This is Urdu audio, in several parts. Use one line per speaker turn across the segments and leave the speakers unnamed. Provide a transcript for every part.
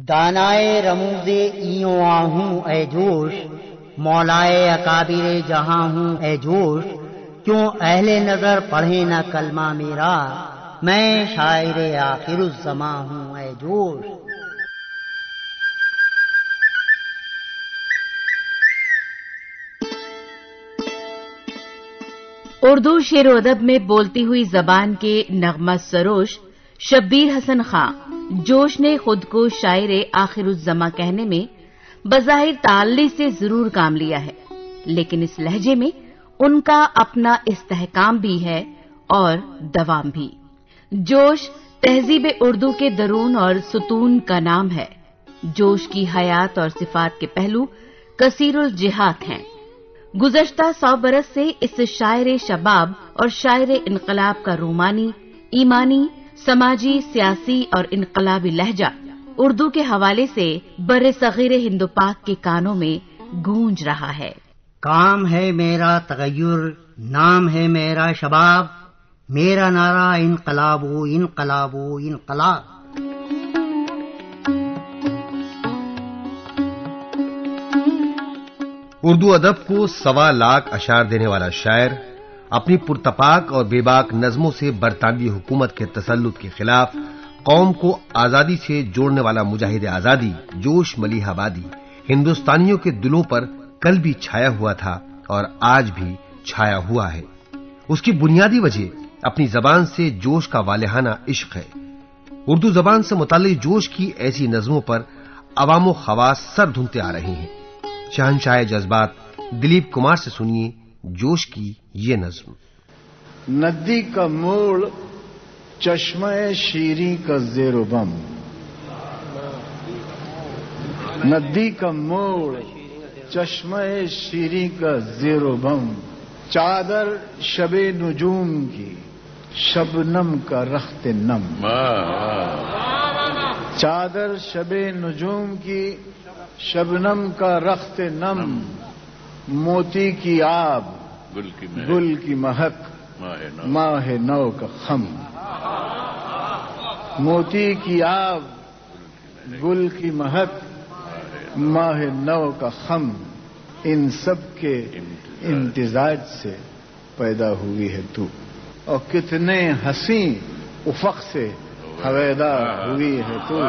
دانائے رموز ایوں آہوں اے جوش، مولائے اکابر جہاں ہوں اے جوش، کیوں اہل نظر پڑھے نہ کلمہ میرا، میں شاعر آخر الزماں ہوں اے جوش۔
اردو شعر و ادب میں بولتی ہوئی زبان کے نغمہ سروش شبیر حسن خاں جوش نے خود کو شاعر آخر الزماں کہنے میں بظاہر تعلی سے ضرور کام لیا ہے، لیکن اس لہجے میں ان کا اپنا استحکام بھی ہے اور دوام بھی۔ جوش تہذیب اردو کے درون اور ستون کا نام ہے۔ جوش کی حیات اور صفات کے پہلو کثیر الجہات ہیں۔ گزشتہ 100 برس سے اس شاعر شباب اور شاعر انقلاب کا رومانی، ایمانی، سماجی، سیاسی اور انقلابی لہجہ اردو کے حوالے سے بر صغیر ہند و پاک کے کانوں میں گونج رہا ہے۔
کام ہے میرا تغیر، نام ہے میرا شباب، میرا نعرہ انقلاب و انقلاب و انقلاب۔
اردو ادب کو 1.25 لاکھ اشعار دینے والا شاعر، اپنی پرتپاک اور بے باک نظموں سے برطانوی حکومت کے تسلط کے خلاف قوم کو آزادی سے جوڑنے والا مجاہد آزادی جوش ملیح آبادی ہندوستانیوں کے دلوں پر کل بھی چھایا ہوا تھا اور آج بھی چھایا ہوا ہے۔ اس کی بنیادی وجہ اپنی زبان سے جوش کا والہانہ عشق ہے۔ اردو زبان سے متعلق جوش کی ایسی نظموں پر عوام و خواص سر دھنتے آ رہے ہیں۔ شہنشاہ جذبات دلیپ کمار سے سنیے جوش کی یہ نظم۔
ندی کا موڑ چشمہ شیریں کا زیر و بم، ندی کا موڑ چشمہ شیریں کا زیر و بم، چادر شب نجوم کی شبنم کا رخت نم، چادر شب نجوم کی شبنم کا رخت نم، موتی کی آب گل کی مہک ماہ نو کا خم، موتی کی آب گل کی مہک ماہ نو کا خم، ان سب کے امتزاج سے پیدا ہوئی ہے تو، اور کتنے حسین افق سے ہویدا ہوئی ہے تو،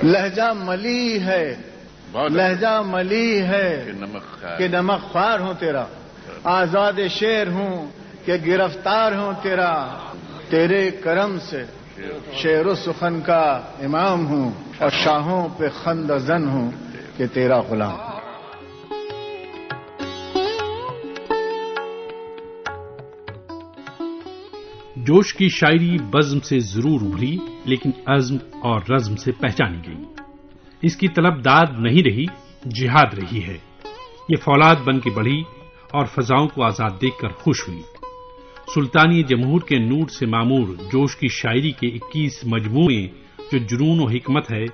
لہجہ ملی ہے لہجہ ملی ہے کہ نمک خوار ہوں تیرا، آزاد شعر ہوں کہ گرفتار ہوں تیرا، تیرے کرم سے شعر و سخن کا امام ہوں اور شاہوں پہ خند زن ہوں کہ تیرا غلام۔
جوش کی شاعری بزم سے ضرور ابھری، لیکن عزم اور رزم سے پہچانی گئی۔ اس کی طلب داد نہیں رہی، جہاد رہی ہے۔ یہ فولاد بن کے بڑھی اور فضاؤں کو آزاد دیکھ کر خوش ہوئی۔ سلطانی جمہور کے نور سے معمور جوش کی شاعری کے 21 مجموعے جو جنون و حکمت ہے،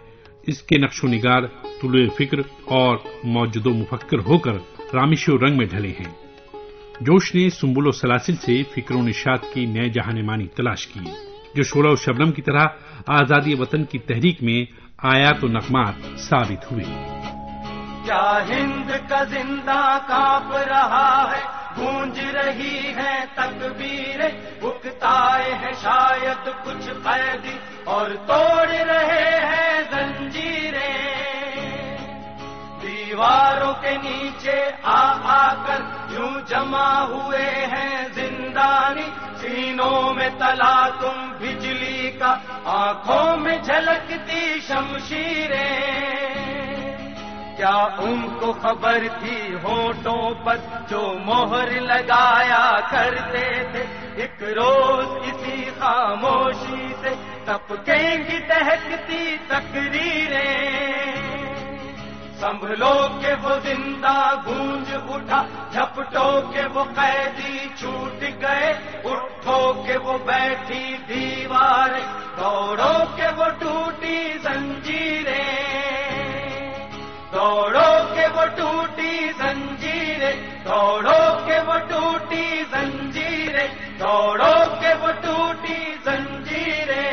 اس کے نقش و نگار طلوع فکر اور موجد و مفکر ہو کر رامش و رنگ میں ڈھلے ہیں۔ جوش نے سنبل و سلاسل سے فکر و نشاط کی نئے جہان مانی تلاش کی، جو شعلہ و شبنم کی طرح آزادی وطن کی تحریک میں آیات و نغمات ثابت ہوئے۔
کیا ہند کا زندہ کانپ رہا ہے، گونج رہی ہے تکبیریں، اکتائے ہیں شاید کچھ قیدی اور توڑ رہے ہیں زنجیریں، دیواروں کے نیچے آ کر یوں جمع ہوئے ہیں زندانی، سینوں میں تلا تم بجلی کا، آنکھوں میں جھلکتی شمشیریں، کیا ان کو خبر تھی ہونٹوں پر جو مہر لگایا کرتے تھے، ایک روز اسی خاموشی سے ٹپکیں گی دہکتی تقریریں، سنبھلو کہ وہ زندہ گونج اٹھا، جھپٹو کہ وہ قیدی چھوٹ گئے، اٹھو کہ وہ بیٹھی دیواریں، دوڑو کہ وہ ٹوٹی زنجیریں، دوڑو کہ وہ ٹوٹی زنجیریں، دوڑو کہ وہ ٹوٹی زنجیریں، دوڑو کہ وہ ٹوٹی زنجیریں۔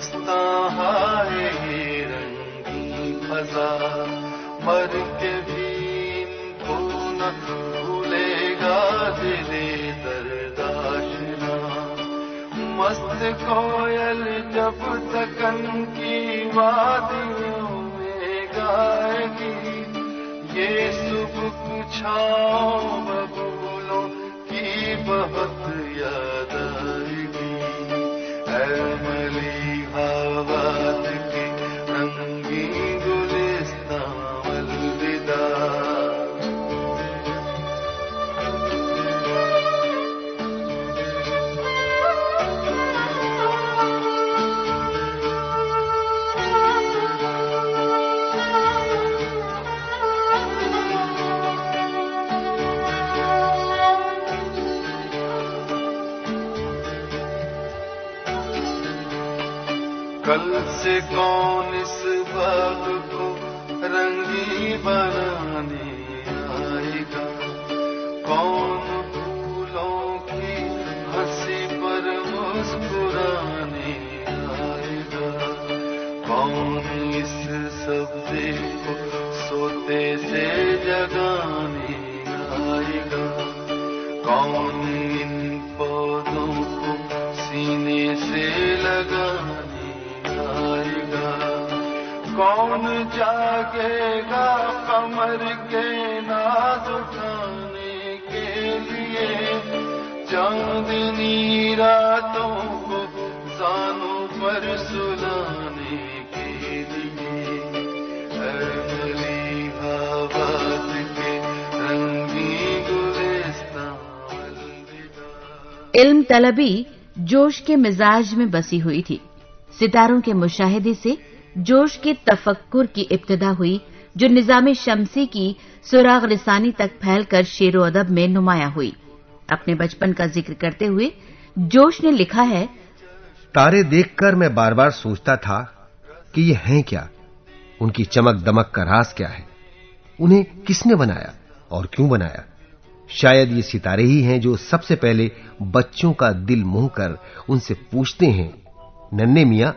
مستحائے رنگی فضا مر کے بھی ان کو نہ بھولے گا دل درداشنا مست کوئل جب تکن کی وادیوں میں گائے گی یہ سبک چھاؤں ببولوں کی بہت یاد آئے گی اے ملی آباد کی رنگین گلستان الوداع کل سے کون اس باغ کو رنگی بنانے آئے گا کون پھولوں کی ہنسی پر مسکرانے آئے گا کون اس سبزے کو سوتے سے جگانے آئے گا کون ان پودوں کو سینے سے لگانے آئے گا کون جاگے گا قمر کے ناز اٹھانے کے لیے چاندنی راتوں کو زانوں پر سلانے کے لیے اے ملی آباد کے رنگین گلستان الوداع۔
علم طلبی جوش کے مزاج میں بسی ہوئی تھی۔ ستاروں کے مشاہدے سے جوش کے تفکر کی ابتدا ہوئی جو نظام شمسی کی سراغ رسانی تک پھیل کر شعر و ادب میں نمایاں ہوئی۔ اپنے بچپن کا ذکر کرتے ہوئے جوش نے لکھا ہے،
تارے دیکھ کر میں بار بار سوچتا تھا کہ یہ ہیں کیا، ان کی چمک دمک کا راز کیا ہے، انہیں کس نے بنایا اور کیوں بنایا۔ شاید یہ ستارے ہی ہیں جو سب سے پہلے بچوں کا دل موہ کر ان سے پوچھتے ہیں، ننے میاں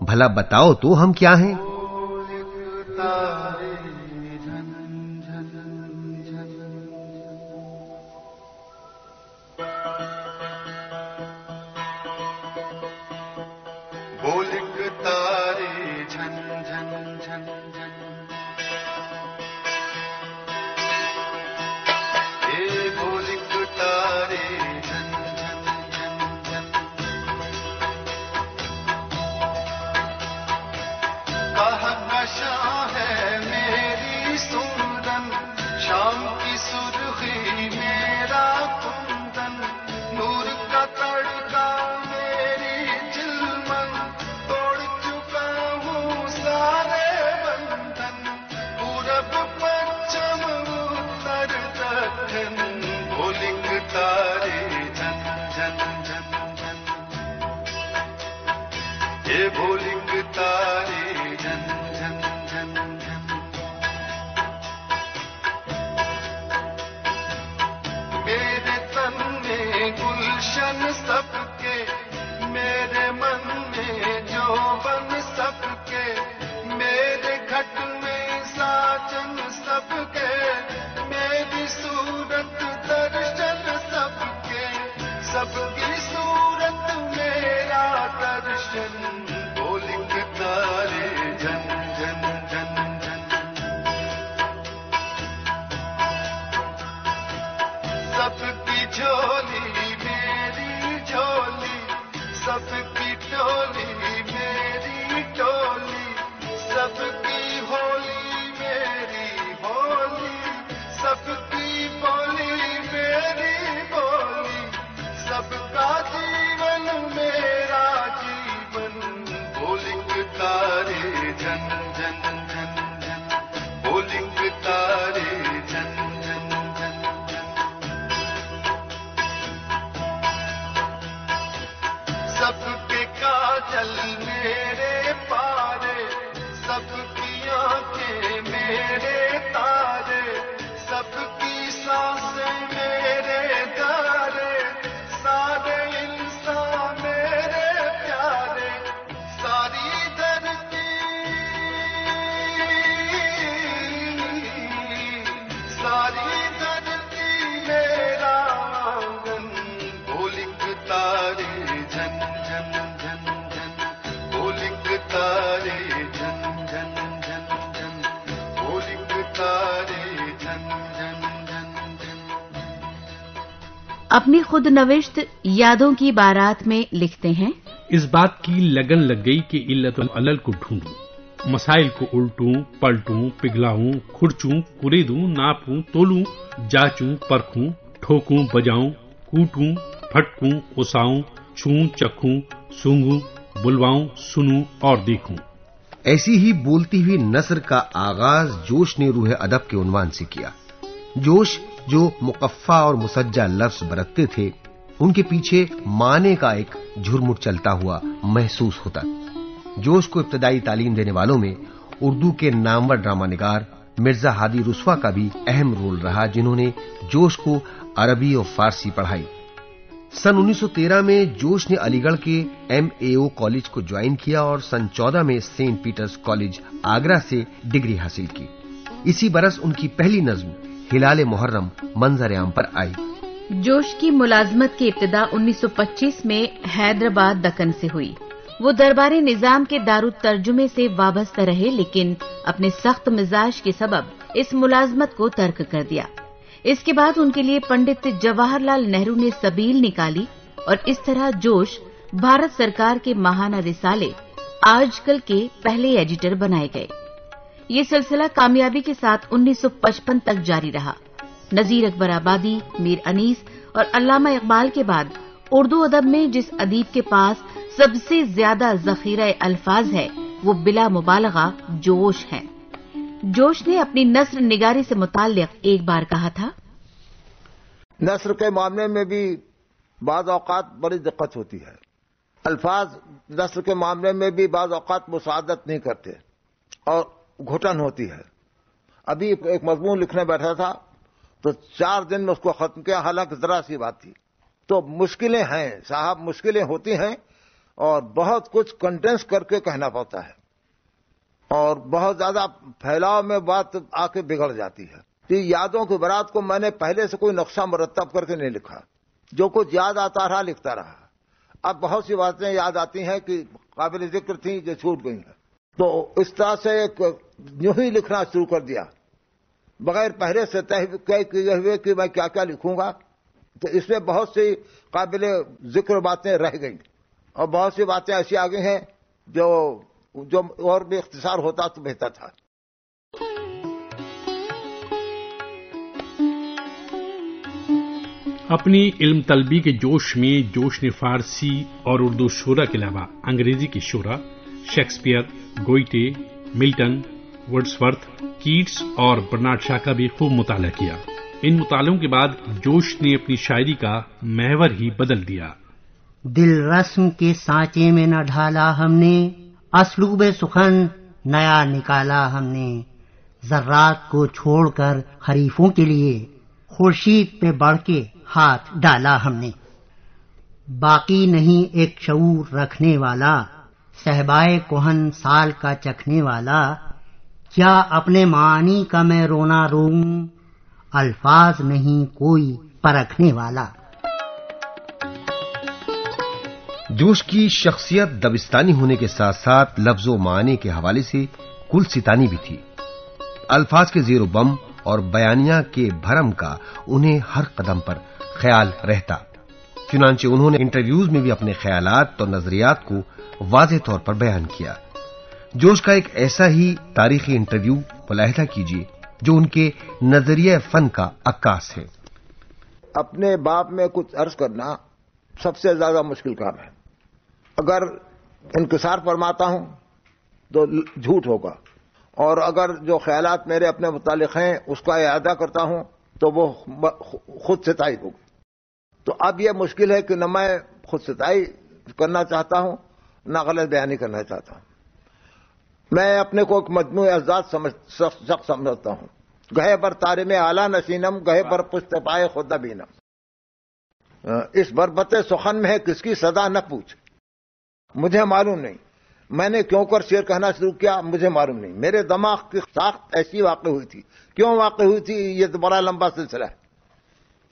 بھلا بتاؤ تو ہم کیا ہیں؟
اپنی خود نوشت یادوں کی بارات میں لکھتے ہیں،
اس بات کی لگن لگ گئی کہ علت العلل کو ڈھونڈوں، مسائل کو الٹوں پلٹوں پگھلاؤں کھرچوں کریدوں ناپوں تولوں جاچوں پرکھوں ٹھوکوں بجاؤں کوٹوں پھٹکوں اساؤں چھوں چکھوں سونگوں بلواؤں سنوں اور دیکھوں۔
ایسی ہی بولتی ہوئی نثر کا آغاز جوش نے روح ادب کے عنوان سے کیا۔ جوش جو مقفع اور مسجع لفظ برتتے تھے، ان کے پیچھے معنی کا ایک جھرمٹ چلتا ہوا محسوس ہوتا۔ جوش کو ابتدائی تعلیم دینے والوں میں اردو کے نامور ڈرامہ نگار مرزا ہادی رسوا کا بھی اہم رول رہا، جنہوں نے جوش کو عربی اور فارسی پڑھائی۔ سن 1913 میں جوش نے علی گڑھ کے MAO کالج کو جوائن کیا اور سن 14 میں سینٹ پیٹرز کالج آگرہ سے ڈگری حاصل کی۔ اسی برس ان کی پہلی نظم ہلال محرم منظر عام پر آئی۔
جوش کی ملازمت کی ابتدا 1925 میں حیدرآباد دکن سے ہوئی۔ وہ درباری نظام کے دارالترجمے سے وابستہ رہے، لیکن اپنے سخت مزاج کے سبب اس ملازمت کو ترک کر دیا۔ اس کے بعد ان کے لیے پنڈت جواہر لال نہرو نے سبیل نکالی اور اس طرح جوش بھارت سرکار کے ماہانہ رسالے آج کل کے پہلے ایڈیٹر بنائے گئے۔ یہ سلسلہ کامیابی کے ساتھ 1955 تک جاری رہا۔ نذیر اکبر آبادی، میر انیس اور علامہ اقبال کے بعد اردو ادب میں جس ادیب کے پاس سب سے زیادہ ذخیرہ الفاظ ہے وہ بلا مبالغہ جوش ہے۔ جوش نے اپنی نثر نگاری سے متعلق ایک بار کہا تھا،
نثر کے معاملے میں بھی بعض اوقات بڑی دقت ہوتی ہے۔ الفاظ نثر کے معاملے میں بھی بعض اوقات مساعدت نہیں کرتے اور گھٹن ہوتی ہے۔ ابھی ایک مضمون لکھنے بیٹھا تھا تو 4 دن میں اس کو ختم کیا، حالانکہ ذرا سی بات تھی۔ تو مشکلیں ہیں صاحب، مشکلیں ہوتی ہیں اور بہت کچھ کنڈینس کر کے کہنا پڑتا ہے اور بہت زیادہ پھیلاؤ میں بات آ کے بگڑ جاتی ہے۔ تو یادوں کی برات کو میں نے پہلے سے کوئی نقشہ مرتب کر کے نہیں لکھا، جو کچھ یاد آتا رہا لکھتا رہا۔ اب بہت سی باتیں یاد آتی ہیں کہ قابل ذکر تھیں جو چھوٹ گئی ہیں، تو اس طرح سے یوں ہی لکھنا شروع کر دیا بغیر پہلے سے طے کیے ہوئے کہ میں کیا کیا لکھوں گا۔ تو اس میں بہت سی قابل ذکر باتیں رہ گئیں اور بہت سی باتیں ایسی آ گئی ہیں جو اور بھی اختصار ہوتا تو بہتر تھا۔
اپنی علم طلبی کے جوش میں جوش نے فارسی اور اردو شعرا کے علاوہ انگریزی کی شعرا شیکسپیئر، گوئٹے، ملٹن، ورڈسورتھ، کیٹس اور برنارڈ شاہ کا بھی خوب مطالعہ کیا۔ ان مطالعوں کے بعد جوش نے اپنی شاعری کا محور ہی بدل دیا۔
دل رسم کے سانچے میں نہ ڈھالا ہم نے، اسلوب سخن نیا نکالا ہم نے، ذرات کو چھوڑ کر حریفوں کے لیے خورشید پہ بڑھ کے ہاتھ ڈالا ہم نے۔ باقی نہیں ایک شعور رکھنے والا، صحبائے کہن سال کا چکھنے والا، کیا اپنے معنی کا میں رونا روں، الفاظ نہیں کوئی پرکھنے والا۔
جوش کی شخصیت دبستانی ہونے کے ساتھ ساتھ لفظ و معنی کے حوالے سے کل ستانی بھی تھی۔ الفاظ کے زیر و بم اور بیانیہ کے بھرم کا انہیں ہر قدم پر خیال رہتا، چنانچہ انہوں نے انٹرویوز میں بھی اپنے خیالات اور نظریات کو واضح طور پر بیان کیا۔ جوش کا ایک ایسا ہی تاریخی انٹرویو ملاحظہ کیجیے جو ان کے نظریہ فن کا عکاس ہے۔
اپنے باب میں کچھ عرض کرنا سب سے زیادہ مشکل کام ہے۔ اگر انکسار فرماتا ہوں تو جھوٹ ہوگا، اور اگر جو خیالات میرے اپنے متعلق ہیں اس کا اعادہ کرتا ہوں تو وہ خود ستائی ہوگی۔ تو اب یہ مشکل ہے کہ نہ میں خود ستائی کرنا چاہتا ہوں نہ غلط بیانی کرنا چاہتا ہوں۔ میں اپنے کو ایک مجموعہ اعزاز شخص سمجھتا ہوں، گہے بر تارم اعلیٰ نشینم، گہے بر پشت پائے خود بینم۔ اس بربت سخن میں ہے کس کی صدا نہ پوچھ، مجھے معلوم نہیں میں نے کیوں کر شعر کہنا شروع کیا، مجھے معلوم نہیں۔ میرے دماغ کی ساخت ایسی واقع ہوئی تھی، کیوں واقع ہوئی تھی یہ تو بڑا لمبا سلسلہ ہے۔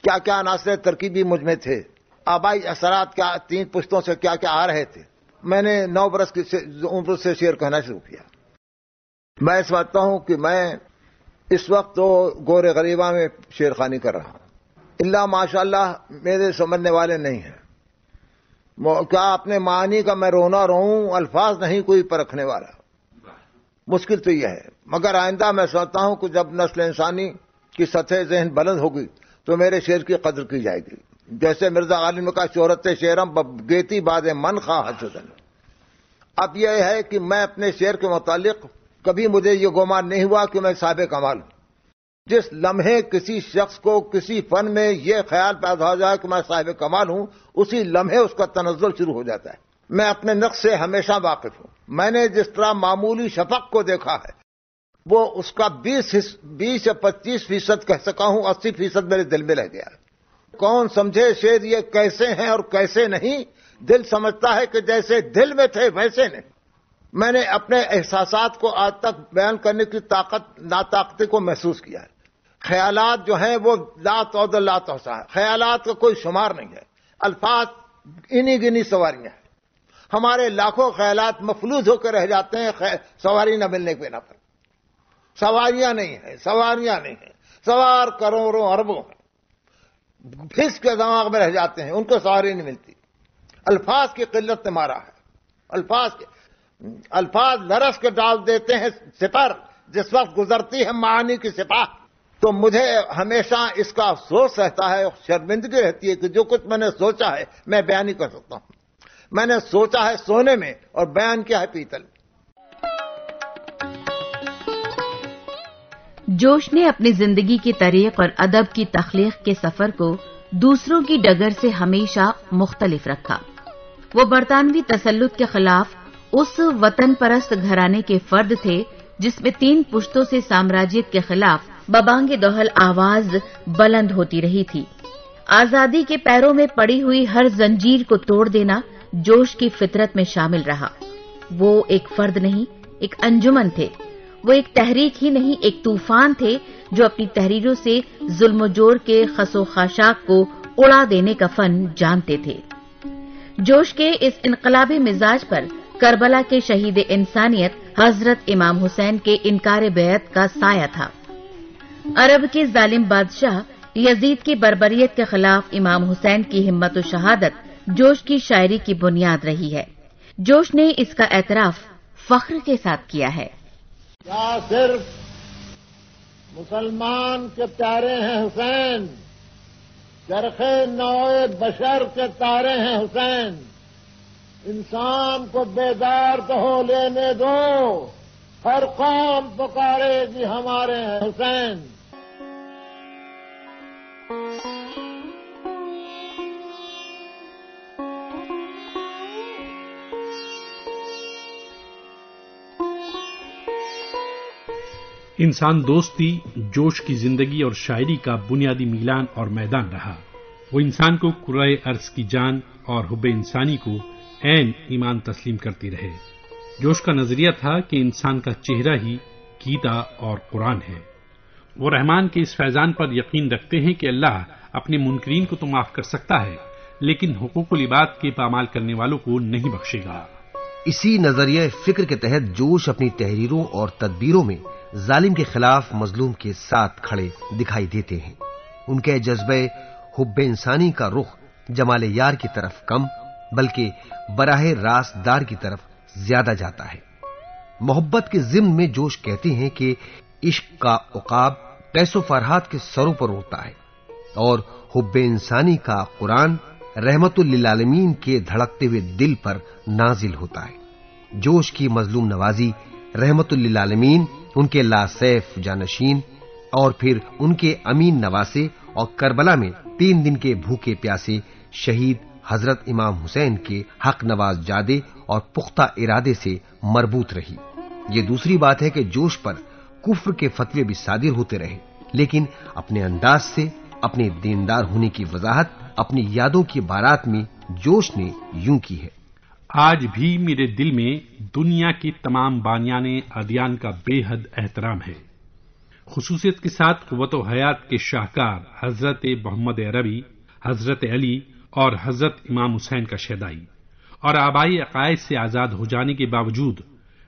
کیا کیا عناصر ترکیبی مجھ میں تھے، آبائی اثرات کیا 3 پشتوں سے کیا کیا آ رہے تھے۔ میں نے 9 برس کی عمر سے شعر کہنا شروع کیا۔ میں سمجھتا ہوں کہ میں اس وقت تو گور غریبہ میں شعر خوانی کر رہا ہوں۔ اللہ ماشاءاللہ میرے سمجھنے والے نہیں ہیں. کیا اپنے معنی کا میں رونا رہوں، الفاظ نہیں کوئی پرکھنے والا. مشکل تو یہ ہے، مگر آئندہ میں سوچتا ہوں کہ جب نسل انسانی کی سطح ذہن بلند ہوگی تو میرے شعر کی قدر کی جائے گی. جیسے مرزا غالب کا شہرت شعرم گیتی باد من خواہ حسن. اب یہ ہے کہ میں اپنے شعر کے متعلق کبھی مجھے یہ گمان نہیں ہوا کہ میں صاحب کمال ہوں. جس لمحے کسی شخص کو کسی فن میں یہ خیال پیدا ہو جائے کہ میں صاحب کمال ہوں، اسی لمحے اس کا تنزل شروع ہو جاتا ہے. میں اپنے نقص سے ہمیشہ واقف ہوں. میں نے جس طرح معمولی شفق کو دیکھا ہے وہ اس کا 20 یا 25% کہہ سکا ہوں، 80% میرے دل میں رہ گیا. کون سمجھے شعر یہ کیسے ہیں اور کیسے نہیں؟ دل سمجھتا ہے کہ جیسے دل میں تھے ویسے نہیں. میں نے اپنے احساسات کو آج تک بیان کرنے کی ناطاقتی کو محسوس کیا ہے. خیالات جو ہیں وہ لا تعد لا تحصى ہے. خیالات کا کوئی شمار نہیں ہے. الفاظ انہی گنی سواریاں ہیں. ہمارے لاکھوں خیالات مفلوج ہو کر رہ جاتے ہیں سواری نہ ملنے کے بنا پر. سواریاں نہیں ہیں، سواریاں نہیں ہیں. سوار کروڑوں اربوں ہیں، پھس کے دماغ میں رہ جاتے ہیں، ان کو سواری نہیں ملتی. الفاظ کی قلت نے مارا ہے. الفاظ لرس کے ڈال دیتے ہیں سپر جس وقت گزرتی ہے معانی کی سپاہ. تو مجھے ہمیشہ اس کا افسوس رہتا ہے، شرمندگی رہتی ہے کہ جو کچھ میں نے سوچا ہے میں بیان نہیں کر سکتا ہوں. میں نے سوچا ہے سونے میں اور بیان کیا ہے پیتل.
جوش نے اپنی زندگی کے طریق اور ادب کی تخلیق کے سفر کو دوسروں کی ڈگر سے ہمیشہ مختلف رکھا. وہ برطانوی تسلط کے خلاف اس وطن پرست گھرانے کے فرد تھے جس میں 3 پشتوں سے سامراجیت کے خلاف ببانگ دہل آواز بلند ہوتی رہی تھی. آزادی کے پیروں میں پڑی ہوئی ہر زنجیر کو توڑ دینا جوش کی فطرت میں شامل رہا. وہ ایک فرد نہیں، ایک انجمن تھے. وہ ایک تحریک ہی نہیں، ایک طوفان تھے جو اپنی تحریروں سے ظلم و جور کے خس و خاشاک کو اڑا دینے کا فن جانتے تھے. جوش کے اس انقلابی مزاج پر کربلا کے شہید انسانیت حضرت امام حسین کے انکار بیعت کا سایہ تھا. عرب کے ظالم بادشاہ یزید کی بربریت کے خلاف امام حسین کی ہمت و شہادت جوش کی شاعری کی بنیاد رہی ہے. جوش نے اس کا اعتراف فخر کے ساتھ کیا ہے.
کیا صرف مسلمان کے پیارے ہیں حسین؟ چرخے نوع بشر کے تارے ہیں حسین. انسان کو بیدار تو ہو لینے دو، ہر قوم پکارے گی ہمارے ہیں حسین.
انسان دوستی جوش کی زندگی اور شاعری کا بنیادی میلان اور میدان رہا. وہ انسان کو کرۂ ارض کی جان اور حب انسانی کو عین ایمان تسلیم کرتی رہے. جوش کا نظریہ تھا کہ انسان کا چہرہ ہی گیتا اور قرآن ہے. وہ رحمان کے اس فیضان پر یقین رکھتے ہیں کہ اللہ اپنے منکرین کو تو معاف کر سکتا ہے لیکن حقوق العباد کے پامال کرنے والوں کو نہیں بخشے گا.
اسی نظریہ فکر کے تحت جوش اپنی تحریروں اور تدبیروں میں ظالم کے خلاف مظلوم کے ساتھ کھڑے دکھائی دیتے ہیں. ان کے جذبہ حب انسانی کا رخ جمال یار کی طرف کم بلکہ براہ راست دار کی طرف زیادہ جاتا ہے. محبت کے ضمن میں جوش کہتے ہیں کہ عشق کا عقاب پیس و فرحات کے سروں پر اڑتا ہے اور حب انسانی کا قرآن رحمت للعالمین کے دھڑکتے ہوئے دل پر نازل ہوتا ہے. جوش کی مظلوم نوازی رحمت للعالمین، ان کے لا سیف جانشین اور پھر ان کے امین نواسے اور کربلا میں 3 دن کے بھوکے پیاسے شہید حضرت امام حسین کے حق نواز جادے اور پختہ ارادے سے مربوط رہی. یہ دوسری بات ہے کہ جوش پر کفر کے فتوے بھی صادر ہوتے رہے لیکن اپنے انداز سے اپنے دیندار ہونے کی وضاحت اپنی یادوں کی بارات میں جوش نے یوں کی ہے.
آج بھی میرے دل میں دنیا کی تمام بانیان ادیان کا بے حد احترام ہے. خصوصیت کے ساتھ قوت و حیات کے شاہکار حضرت محمد عربی، حضرت علی اور حضرت امام حسین کا شیدائی اور آبائی عقائد سے آزاد ہو جانے کے باوجود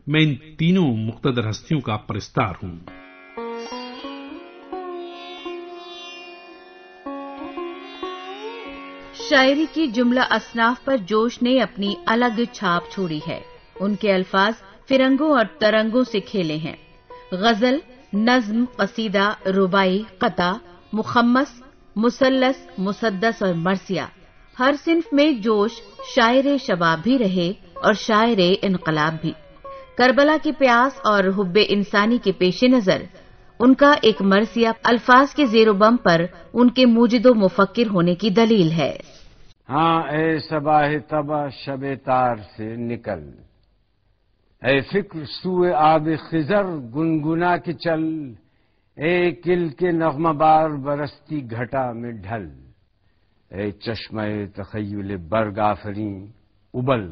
میں ان تینوں مقتدر ہستیوں کا پرستار ہوں.
شاعری کی جملہ اصناف پر جوش نے اپنی الگ چھاپ چھوڑی ہے. ان کے الفاظ فرنگوں اور ترنگوں سے کھیلے ہیں. غزل، نظم، قصیدہ، ربائی، قطع، مخمس، مثلث، مسدس اور مرثیہ، ہر صنف میں جوش شاعر شباب بھی رہے اور شاعر انقلاب بھی. کربلا کی پیاس اور حب انسانی کے پیش نظر ان کا ایک مرثیہ الفاظ کے زیر و بم پر ان کے موجد و مفکر ہونے کی دلیل ہے.
ہاں اے صباح طبع شب تار سے نکل، اے فکر سوئے آب خضر گنگنا کے چل، اے کل کے نغمہ بار برستی گھٹا میں ڈھل، اے چشمہ تخیل برگ آفریں ابل،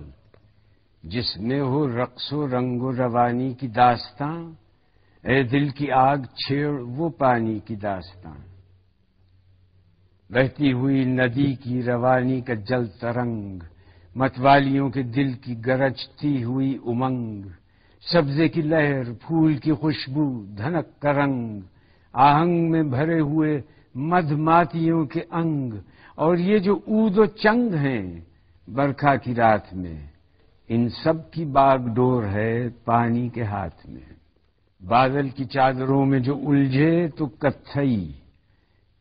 جس میں ہو رقص و رنگ و روانی کی داستاں، اے دل کی آگ چھیڑ وہ پانی کی داستاں، بہتی ہوئی ندی کی روانی کا جل ترنگ، متوالیوں کے دل کی گرجتی ہوئی امنگ، سبزے کی لہر، پھول کی خوشبو، دھنک کا رنگ، آہنگ میں بھرے ہوئے مدھ ماتیوں کے انگ، اور یہ جو عود و چنگ ہیں برکھا کی رات میں، ان سب کی باغ ڈور ہے پانی کے ہاتھ میں. بادل کی چادروں میں جو الجھے تو کتھئی،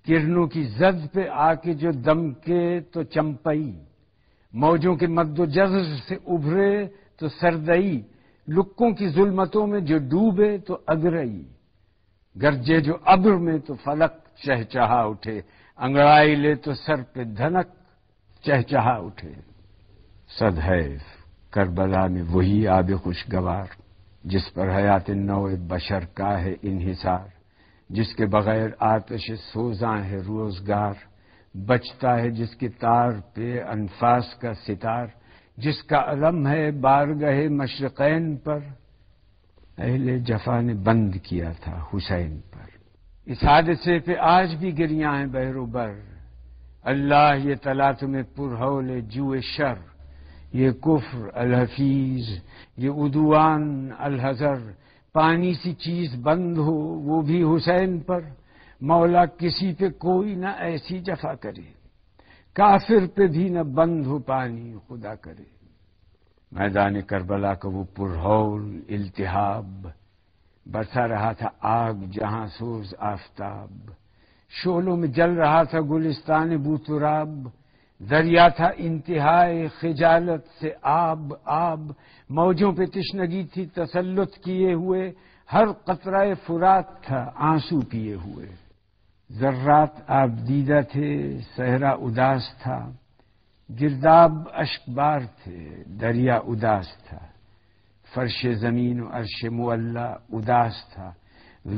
کرنوں کی زد پہ آ کے جو دم کے تو چمپئی، موجوں کے مد و جزر سے ابھرے تو سردئی، لکوں کی ظلمتوں میں جو ڈوبے تو اگرئی، گرجے جو ابر میں تو فلک چہچہا اٹھے، انگڑائی لے تو سر پہ دھنک چہچہا اٹھے. صد حیف کربلا میں وہی آب خوشگوار، جس پر حیات نو بشر کا ہے انحصار، جس کے بغیر آتش سوزاں ہے روزگار، بچتا ہے جس کے تار پہ انفاس کا ستار، جس کا علم ہے بارگاہ مشرقین پر، اہل جفا نے بند کیا تھا حسین پر. اس حادثے پہ آج بھی گریاں ہیں بحر و بر، اللہ یہ تلاطم پرہول جو شر، یہ کفر الحفیظ، یہ عدوان الحذر، پانی سی چیز بند ہو وہ بھی حسین پر، مولا کسی پہ کوئی نہ ایسی جفا کرے، کافر پہ بھی نہ بند ہو پانی خدا کرے. میدان کربلا کا وہ پرہول التہاب، برسا رہا تھا آگ جہاں سوز آفتاب، شعلوں میں جل رہا تھا گلستان بوتراب، دریا تھا انتہائے خجالت سے آب آب، موجوں پہ تشنگی تھی تسلط کیے ہوئے، ہر قطرہ فرات تھا آنسو پیے ہوئے. ذرات آب دیدہ تھے، صحرا اداس تھا، گرداب اشک بار تھے، دریا اداس تھا، فرش زمین و عرش معلا اداس تھا،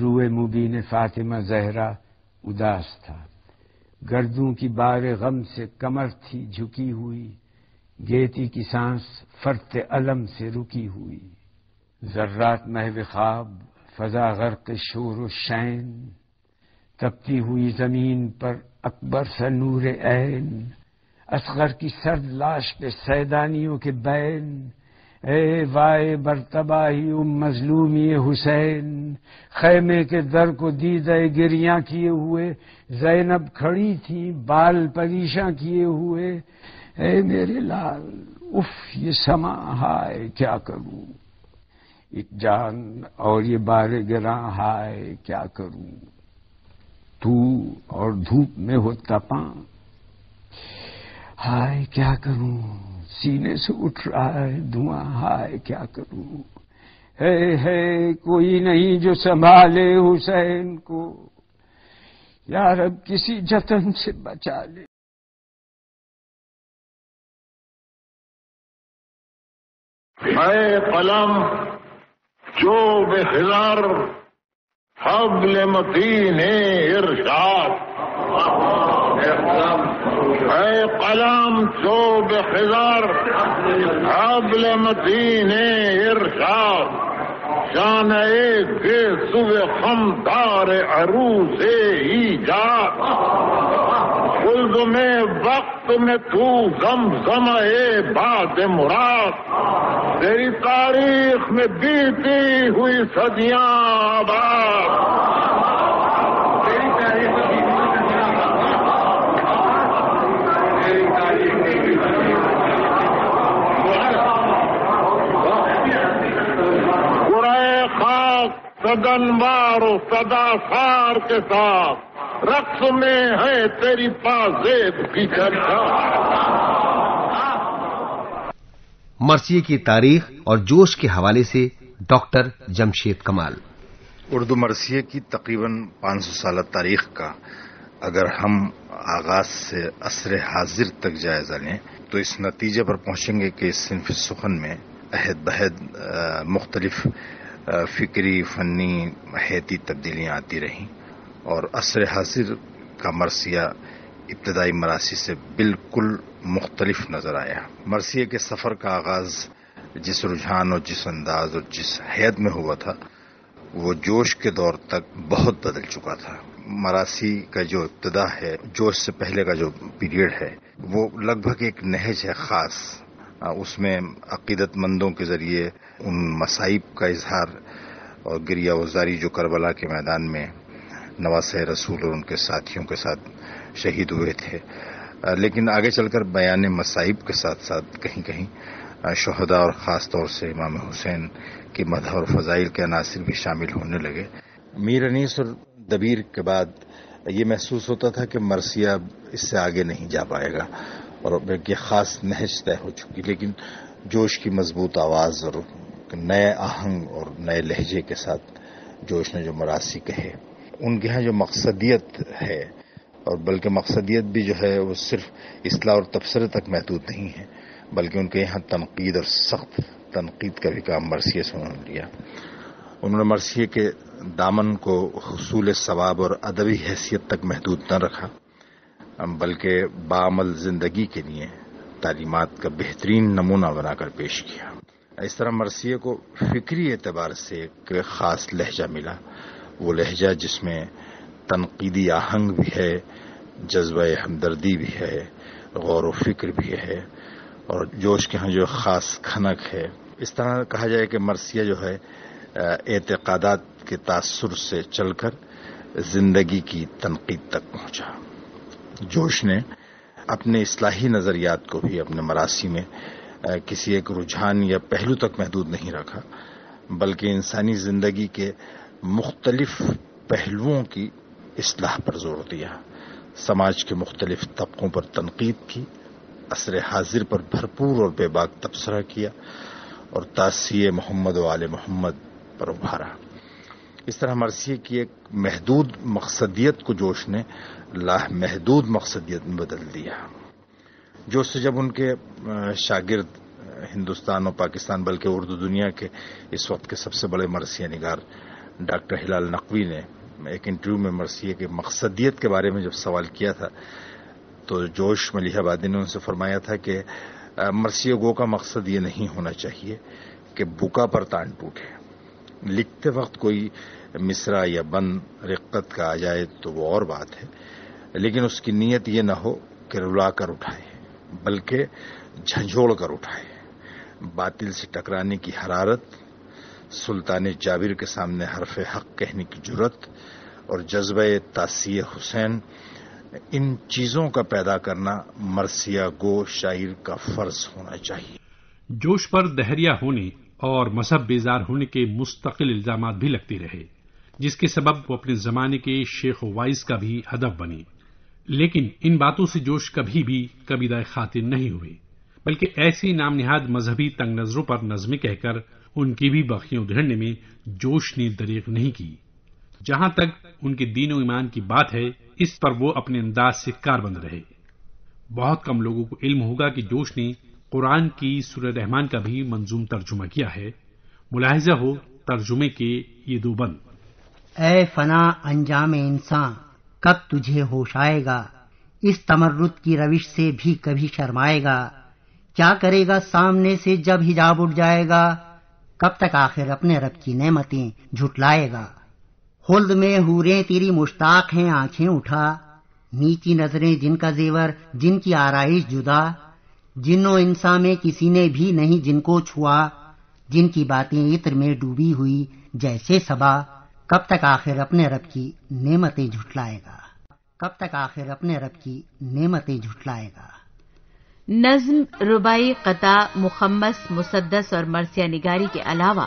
روئے مبین فاطمہ زہرا اداس تھا. گردوں کی بار غم سے کمر تھی جھکی ہوئی، گیتی کی سانس فرت علم سے رکی ہوئی. ذرات محو خواب، فضا غرق شور و شین، تپتی ہوئی زمین پر اکبر سا نور عین، اصغر کی سرد لاش پہ سیدانیوں کے بین. اے وائے برتباہی مظلومی حسین، خیمے کے در کو دیدہ گریاں کیے ہوئے، زینب کھڑی تھی بال پریشاں کیے ہوئے. اے میرے لال اف یہ سما ہائے کیا کروں، ایک جان اور یہ بار گراں ہائے کیا کروں. تو اور دھوپ میں ہو تپاں، ہائے کیا کروں، سینے سے اٹھ رہا ہے دھواں، ہائے کیا کروں. ہے کوئی نہیں جو سنبھالے حسین کو، یا رب کسی جتن سے بچا لے.
اے قلم جو بخضر حبل متین ارشاد، اے قلم جو بخضر حبل متین ارشاد، جان ایک صبح خمدار عروض ایجاد، خلد میں وقت میں تو زمزمے باد مراد، تیری تاریخ میں بیتی ہوئی صدیاں آباد. تیری تاریخ میں بیتی ہوئی صدیاں آباد. صدنوار و صدا سار کے ساتھ رقص میں ہے تیری پازیب کی چرچا.
مرثیے کی تاریخ اور جوش کے حوالے سے ڈاکٹر جمشید کمال.
اردو مرثیے کی تقریباً 500 سالہ تاریخ کا اگر ہم آغاز سے عصر حاضر تک جائزہ لیں تو اس نتیجے پر پہنچیں گے کہ اس صنف سخن میں عہد بہد مختلف فکری فنی حیاتی تبدیلیاں آتی رہیں اور عصر حاضر کا مرثیہ ابتدائی مراثی سے بالکل مختلف نظر آیا. مرثیے کے سفر کا آغاز جس رجحان اور جس انداز اور جس حیت میں ہوا تھا وہ جوش کے دور تک بہت بدل چکا تھا. مراثی کا جو ابتدا ہے، جوش سے پہلے کا جو پیریڈ ہے، وہ لگ بھگ ایک نہج ہے خاص. اس میں عقیدت مندوں کے ذریعے ان مصائب کا اظہار اور گریہ وزاری جو کربلا کے میدان میں نواسہ رسول اور ان کے ساتھیوں کے ساتھ شہید ہوئے تھے، لیکن آگے چل کر بیان مصائب کے ساتھ ساتھ کہیں کہیں شہداء اور خاص طور سے امام حسین کی مدح اور فضائل کے عناصر بھی شامل ہونے لگے. میر انیس اور دبیر کے بعد یہ محسوس ہوتا تھا کہ مرثیہ اس سے آگے نہیں جا پائے گا اور ایک خاص نہج طے ہو چکی. لیکن جوش کی مضبوط آواز اور نئے آہنگ اور نئے لہجے کے ساتھ جوش نے جو مراثی کہے، ان کے ہاں جو مقصدیت ہے، اور بلکہ مقصدیت بھی جو ہے وہ صرف اصلاح اور تبصرے تک محدود نہیں ہے، بلکہ ان کے یہاں تنقید اور سخت تنقید کا بھی کام مرثیے سے انہوں نے لیا. انہوں نے مرثیے کے دامن کو حصول ثواب اور ادبی حیثیت تک محدود نہ رکھا، بلکہ بعمل زندگی کے لیے تعلیمات کا بہترین نمونہ بنا کر پیش کیا. اس طرح مرثیے کو فکری اعتبار سے ایک خاص لہجہ ملا، وہ لہجہ جس میں تنقیدی آہنگ بھی ہے، جذبہ ہمدردی بھی ہے، غور و فکر بھی ہے، اور جوش کے ہاں جو خاص کھنک ہے. اس طرح کہا جائے کہ مرثیہ جو ہے اعتقادات کے تاثر سے چل کر زندگی کی تنقید تک پہنچا. جوش نے اپنے اصلاحی نظریات کو بھی اپنے مراثی میں کسی ایک رجحان یا پہلو تک محدود نہیں رکھا، بلکہ انسانی زندگی کے مختلف پہلوؤں کی اصلاح پر زور دیا. سماج کے مختلف طبقوں پر تنقید کی، عصر حاضر پر بھرپور اور بے باک تبصرہ کیا، اور تاسیہ محمد و آل محمد پر ابھارا. اس طرح مرثیے کی ایک محدود مقصدیت کو جوش نے لامحدود مقصدیت میں بدل دیا. جوش سے جب ان کے شاگرد ہندوستان اور پاکستان بلکہ اردو دنیا کے اس وقت کے سب سے بڑے مرثیہ نگار ڈاکٹر ہلال نقوی نے ایک انٹرویو میں مرثیے کے مقصدیت کے بارے میں جب سوال کیا تھا تو جوش ملیح آبادی نے ان سے فرمایا تھا کہ مرثیہ گو کا مقصد یہ نہیں ہونا چاہیے کہ بکا پر تان ٹوٹے. لکھتے وقت کوئی مصرع یا بند رقت کا آ جائے تو وہ اور بات ہے، لیکن اس کی نیت یہ نہ ہو کہ رلا کر اٹھائے، بلکہ جھنجھوڑ کر اٹھائے. باطل سے ٹکرانے کی حرارت، سلطان جابر کے سامنے حرف حق کہنے کی جرت اور جذبہ تاسیہ حسین، ان چیزوں کا پیدا کرنا مرثیہ گو شاعر کا فرض ہونا چاہیے.
جوش پر دہریہ ہونے اور مذہب بیزار ہونے کے مستقل الزامات بھی لگتے رہے، جس کے سبب وہ اپنے زمانے کے شیخ و وائز کا بھی ہدف بنے. لیکن ان باتوں سے جوش کبھی بھی کبیدہ خاطر نہیں ہوئے، بلکہ ایسی نام نہاد مذہبی تنگ نظروں پر نظمیں کہہ کر ان کی بھی بخیاں ادھیڑنے میں جوش نے دریغ نہیں کی. جہاں تک ان کے دین و ایمان کی بات ہے، اس پر وہ اپنے انداز سے کاربند رہے. بہت کم لوگوں کو علم ہوگا کہ جوش نے قرآن کی سورہ رحمان کا بھی منظوم ترجمہ کیا ہے. ملاحظہ ہو ترجمے کے یہ دو بند:
اے فنا انجام انسان، کب تجھے ہوش آئے گا، اس تمرد کی روش سے بھی کبھی شرمائے گا، کیا کرے گا سامنے سے جب حجاب اٹھ جائے گا، کب تک آخر اپنے رب کی نعمتیں جھٹلائے گا. خلد میں حوریں تیری مشتاق ہیں آنکھیں اٹھا، نیچی نظریں جن کا زیور جن کی آرائش جدا، جن و انسان میں کسی نے بھی نہیں جن کو چھوا، جن کی باتیں عطر میں ڈوبی ہوئی جیسے صبا، کب تک آخر اپنے رب کی نعمتیں جھٹلائے گا، کب تک آخر اپنے رب کی نعمتیں جھٹلائے گا.
نظم، رباعی، قطع، مخمس، مسدس اور مرثیہ نگاری کے علاوہ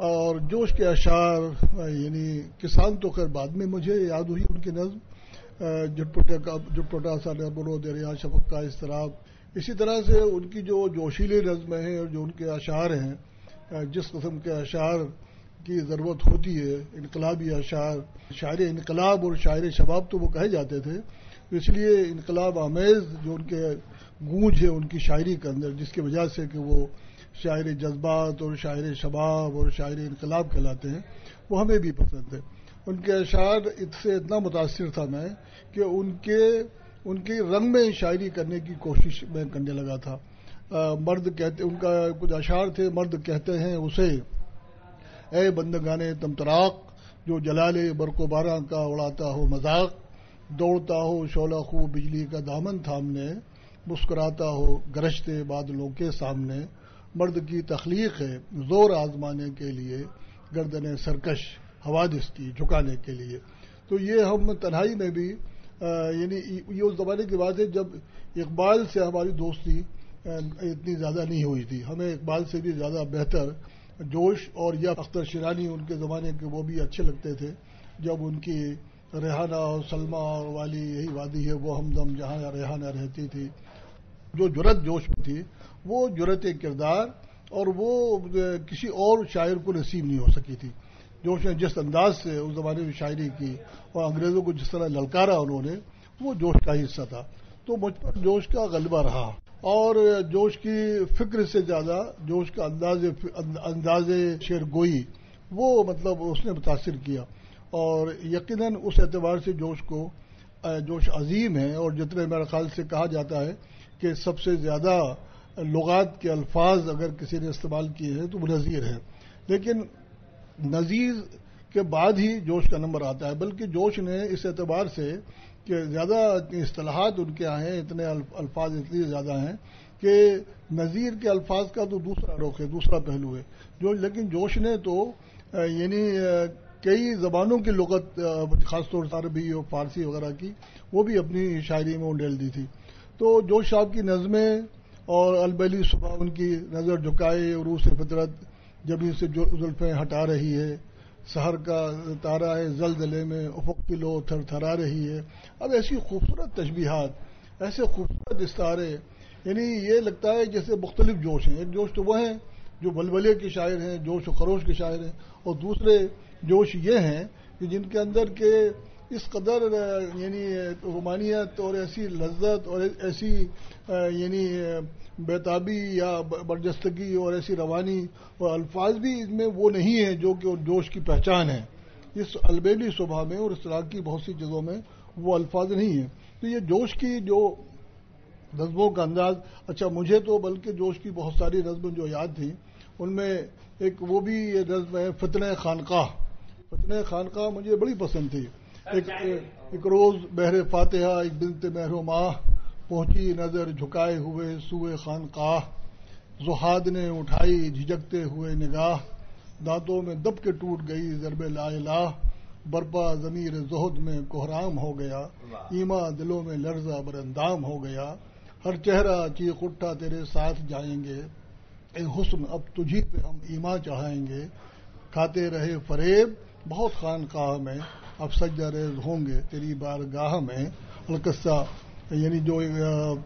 اور جوش کے اشعار یعنی کسان تو خیر بعد میں مجھے یاد ہوئی ان کی نظم، جٹپٹا سا برو دریا شفق کا اضطراب. اسی طرح سے ان کی جو جوشیلے نظمیں ہیں اور جو ان کے اشعار ہیں، جس قسم کے اشعار کی ضرورت ہوتی ہے، انقلابی اشعار، شاعر انقلاب اور شاعر شباب تو وہ کہے جاتے تھے، اس لیے انقلاب آمیز جو ان کے گونج ہے ان کی شاعری کے اندر، جس کی وجہ سے کہ وہ شاعر جذبات اور شاعر شباب اور شاعر انقلاب کہلاتے ہیں، وہ ہمیں بھی پسند ہے. ان کے اشعار سے اتنا متاثر تھا میں کہ ان کے رنگ میں شاعری کرنے کی کوشش میں کرنے لگا تھا. مرد کہتے، ان کا کچھ اشعار تھے، مرد کہتے ہیں اسے اے بندگان تمطراق، جو جلال برق و باراں کا اڑاتا ہو مذاق، دوڑتا ہو شعلہ خو بجلی کا دامن تھامنے، مسکراتا ہو گرجتے بادلوں کے سامنے. مرد کی تخلیق ہے زور آزمانے کے لیے، گردن سرکش حوادث کی جھکانے کے لیے. تو یہ ہم تنہائی میں بھی یعنی یہ اس زمانے کی بات ہے جب اقبال سے ہماری دوستی اتنی زیادہ نہیں ہوئی تھی. ہمیں اقبال سے بھی زیادہ بہتر جوش اور یا اختر شیرانی ان کے زمانے کے وہ بھی اچھے لگتے تھے، جب ان کی ریحانہ اور سلمہ اور والی یہی وادی ہے وہ ہمدم جہاں ریحانہ رہتی تھی. جو جرت جوش میں تھی وہ جرت کردار اور وہ کسی اور شاعر کو نصیب نہیں ہو سکی تھی. جوش نے جس انداز سے اس زمانے میں شاعری کی اور انگریزوں کو جس طرح للکارا انہوں نے، وہ جوش کا حصہ تھا. تو مجھ پر جوش کا غلبہ رہا اور جوش کی فکر سے زیادہ جوش کا انداز شعر گوئی وہ مطلب اس نے متاثر کیا. اور یقیناً اس اعتبار سے جوش عظیم ہے. اور جتنے میرے خیال سے کہا جاتا ہے کہ سب سے زیادہ لغات کے الفاظ اگر کسی نے استعمال کیے ہیں تو وہ نظیر ہے، لیکن نظیر کے بعد ہی جوش کا نمبر آتا ہے. بلکہ جوش نے اس اعتبار سے کہ زیادہ اصطلاحات ان کے آئے ہیں، اتنے الفاظ اتنے زیادہ ہیں کہ نظیر کے الفاظ کا تو دوسرا رخ ہے، دوسرا پہلو ہے. لیکن جوش نے تو یعنی کئی زبانوں کی لغت، خاص طور سے عربی اور فارسی وغیرہ کی، وہ بھی اپنی شاعری میں ڈال دی تھی. تو جوش صاحب کی نظمیں اور البیلی صبح ان کی نظر جھکائے، عروس فطرت جبھی سے جو زلفیں ہٹا رہی ہے، سحر کا تارا ہے زلزلے میں افق کی لو تھر تھرا رہی ہے. اب ایسی خوبصورت تشبیہات، ایسے خوبصورت استعارے، یعنی یہ لگتا ہے جیسے مختلف جوش ہیں. ایک جوش تو وہ ہیں جو بلبلے کے شاعر ہیں، جوش و خروش کے شاعر ہیں، اور دوسرے جوش یہ ہیں کہ جن کے اندر کے اس قدر یعنی رومانیت اور ایسی لذت اور ایسی یعنی بیتابی یا برجستگی اور ایسی روانی اور الفاظ بھی ان میں وہ نہیں ہیں جو کہ جوش کی پہچان ہے. اس البیلی صبح میں اور اس طرح کی بہت سی چیزوں میں وہ الفاظ نہیں ہیں. تو یہ جوش کی جو نظموں کا انداز، اچھا مجھے تو بلکہ جوش کی بہت ساری نظمیں جو یاد تھیں ان میں ایک وہ بھی یہ نظم ہے فتنہ خانقاہ. فتنہ خانقاہ مجھے بڑی پسند تھی. ایک روز بہر فاتحہ ایک بنت مہر و ماہ، پہنچی نظر جھکائے ہوئے سوئے خانقاہ، زہاد نے اٹھائی جھجکتے ہوئے نگاہ، دانتوں میں دب کے ٹوٹ گئی ضرب لا الہ، برپا ضمیر زہد میں کوہرام ہو گیا، ایما دلوں میں لرزہ براندام ہو گیا، ہر چہرہ چیخ اٹھا تیرے ساتھ جائیں گے، اے حسن اب تجھی پہ ہم ایما چڑھائیں گے، کھاتے رہے فریب بہت خانقاہ میں، اب سجدہ ریز ہوں گے تیری بارگاہ میں. القصہ یعنی جو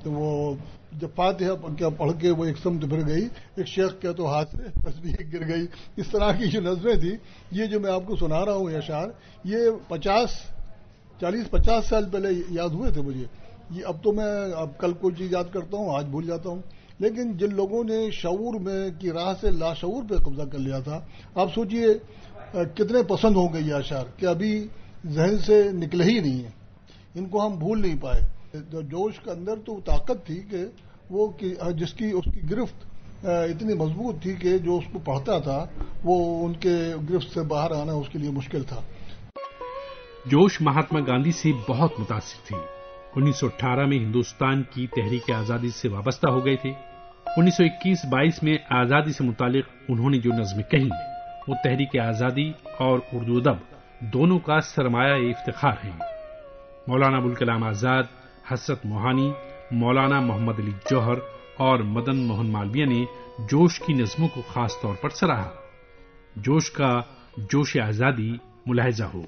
وہ جب فاتحہ پڑھ کے وہ ایک سمت پھر گئی، ایک شیخ کے تو ہاتھ سے تسبیح گر گئی. اس طرح کی جو نظمیں تھیں، یہ جو میں آپ کو سنا رہا ہوں یہ اشعار، یہ 40-50 سال پہلے یاد ہوئے تھے مجھے. یہ اب تو میں کل کوئی چیز یاد کرتا ہوں، آج بھول جاتا ہوں. لیکن جن لوگوں نے شعور میں کی راہ سے لاشعور پہ قبضہ کر لیا تھا، آپ سوچئے کتنے پسند ہوں گے یہ اشعار کہ ابھی ذہن سے نکلے ہی نہیں ہیں، ان کو ہم بھول نہیں پائے. جوش کے اندر تو طاقت تھی کہ وہ جس کی اس کی گرفت اتنی مضبوط تھی کہ جو اس کو پڑھتا تھا وہ ان کے گرفت سے باہر آنا اس کے لیے مشکل تھا.
جوش مہاتما گاندھی سے بہت متاثر تھی. 1918 میں ہندوستان کی تحریک آزادی سے وابستہ ہو گئے تھے. 1921-22 میں آزادی سے متعلق انہوں نے جو نظمیں کہیں وہ تحریک آزادی اور اردو ادب دونوں کا سرمایہ افتخار ہیں. مولانا ابوالکلام آزاد، حسرت موہانی، مولانا محمد علی جوہر اور مدن موہن مالویہ نے جوش کی نظموں کو خاص طور پر سراہا. جوش کا جوش آزادی ملاحظہ ہو۔